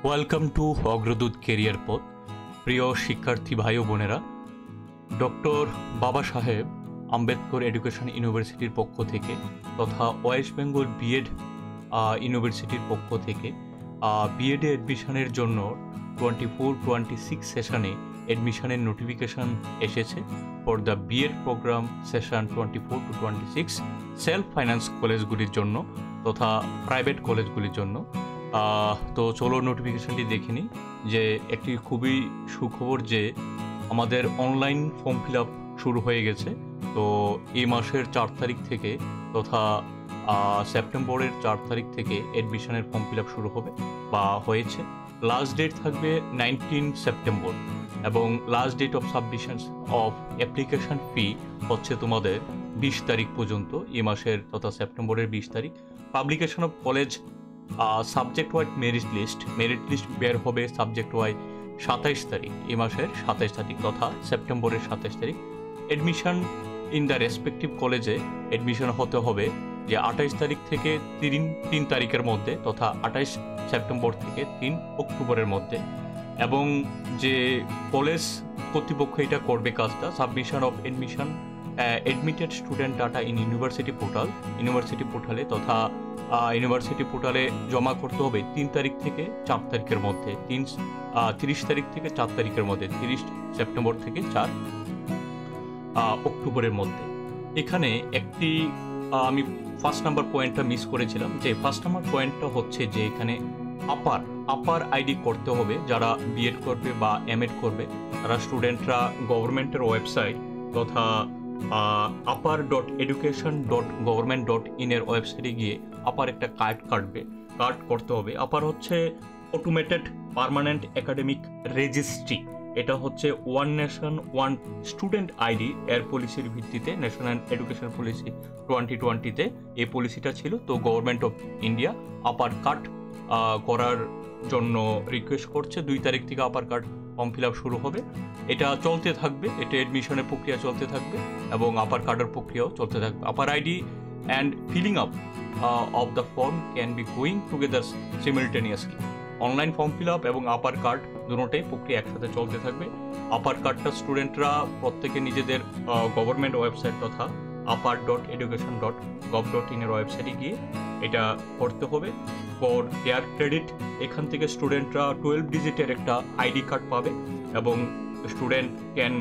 Welcome to অগ্রদূত career পথ। প্রিয় শিক্ষার্থী ভাই ও বোনেরা, ডক্টর বাবা সাহেব আম্বেদকর এডুকেশন ইউনিভার্সিটির পক্ষ থেকে তথা ওয়েস্ট বেঙ্গল বিএড ইউনিভার্সিটির পক্ষ থেকে বিএডে অ্যাডমিশনের জন্য 24-26 সেশনে অ্যাডমিশনের নোটিফিকেশান এসেছে for the BEd programme session 24-26 self finance কলেজগুলির জন্য তথা প্রাইভেট কলেজগুলির জন্য। তো চলো নোটিফিকেশানটি দেখে নিই। যে একটি খুবই সুখবর যে আমাদের অনলাইন ফর্ম ফিল আপ শুরু হয়ে গেছে। তো এই মাসের 4 তারিখ থেকে তথা সেপ্টেম্বরের 4 তারিখ থেকে অ্যাডমিশনের ফর্ম ফিল আপ শুরু হবে বা হয়েছে। লাস্ট ডেট থাকবে 19 সেপ্টেম্বর এবং last date of submission of application fee হচ্ছে তোমাদের 20 তারিখ পর্যন্ত, এই মাসের তথা সেপ্টেম্বরের 20 তারিখ। Publication of college subject wise merit list বের হবে সাবজেক্ট ওয়াইজ 27 তারিখ, এই মাসের 27 তারিখ তথা সেপ্টেম্বরের 27 তারিখ। অ্যাডমিশন ইন দ্য রেসপেক্টিভ কলেজে অ্যাডমিশন হতে হবে যে 28 তারিখ থেকে 3 তারিখের মধ্যে তথা 28 সেপ্টেম্বর থেকে 3 অক্টোবরের মধ্যে। এবং যে কলেজ কর্তৃপক্ষ এটা করবে কাজটা, submission of admission admitted student data in university পোর্টালে তথা ইউনিভার্সিটি পোর্টালে জমা করতে হবে 3 তারিখ থেকে 4 তারিখের মধ্যে, 30 তারিখ থেকে 4 তারিখের মধ্যে, 30 সেপ্টেম্বর থেকে 4 অক্টোবরের মধ্যে। এখানে একটি আমি ফার্স্ট নাম্বার পয়েন্টটা মিস করেছিলাম। যে ফার্স্ট নাম্বার পয়েন্টটা হচ্ছে যে এখানে আপার আইডি করতে হবে যারা বিএড করবে বা এমএড করবে, তারা স্টুডেন্টরা গভর্নমেন্টের ওয়েবসাইট তথা upper.education.government.in এর ওয়েবসাইটে গিয়ে আপার একটা কার্ড করতে হবে। আপার হচ্ছে অটোমেটেড পার্মানেন্ট একাডেমিক রেজিস্ট্রি। এটা হচ্ছে one nation one student ID এর পলিসির ভিত্তিতে, ন্যাশনাল এডুকেশন পলিসি 2020-তে এই পলিসিটা ছিল। তো government of India upper card করার জন্য রিকোয়েস্ট করছে। 2 তারিখ থেকে আপার কার্ড ফর্ম ফিল আপ শুরু হবে। এটা চলতে থাকবে, এটা অ্যাডমিশনের প্রক্রিয়া চলতে থাকবে এবং আপার কার্ডের প্রক্রিয়াও চলতে থাকবে। APAAR ID and filling up of the form can be going together simultaneously. Online form fill up এবং আপার কার্ড দুটোটাই প্রক্রিয়া একসাথে চলতে থাকবে। আপার কার্ডটা স্টুডেন্টরা প্রত্যেকে নিজেদের গভর্নমেন্ট ওয়েবসাইট তথা upper.education.gov.in এর ওয়েবসাইটে গিয়ে এটা করতে হবে। ফর দেয়ার ক্রেডিট এখান থেকে স্টুডেন্টরা 12 ডিজিটের একটা আইডি কার্ড পাবে এবং student can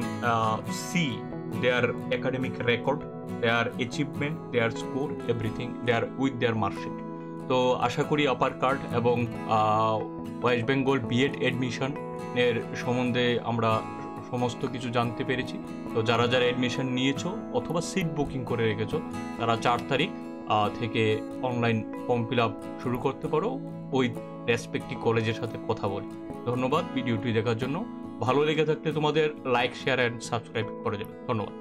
see their academic record, their achievement, their score, everything their with their marksheet. তো আশা করি আপার কার্ড এবং ওয়েস্ট বেঙ্গল বিএড অ্যাডমিশনের সম্বন্ধে আমরা সমস্ত কিছু জানতে পেরেছি। তো যারা অ্যাডমিশন নিয়েছো অথবা সিট বুকিং করে রেখেছো তারা 4 তারিখ থেকে অনলাইন ফর্ম ফিল আপ শুরু করতে পারো ওই রেসপেক্টিভ কলেজের সাথে কথা বলি। ধন্যবাদ ভিডিওটি দেখার জন্য। ভালো লেগে থাকলে তোমাদের লাইক, শেয়ার অ্যান্ড সাবস্ক্রাইব করে দেবে। ধন্যবাদ।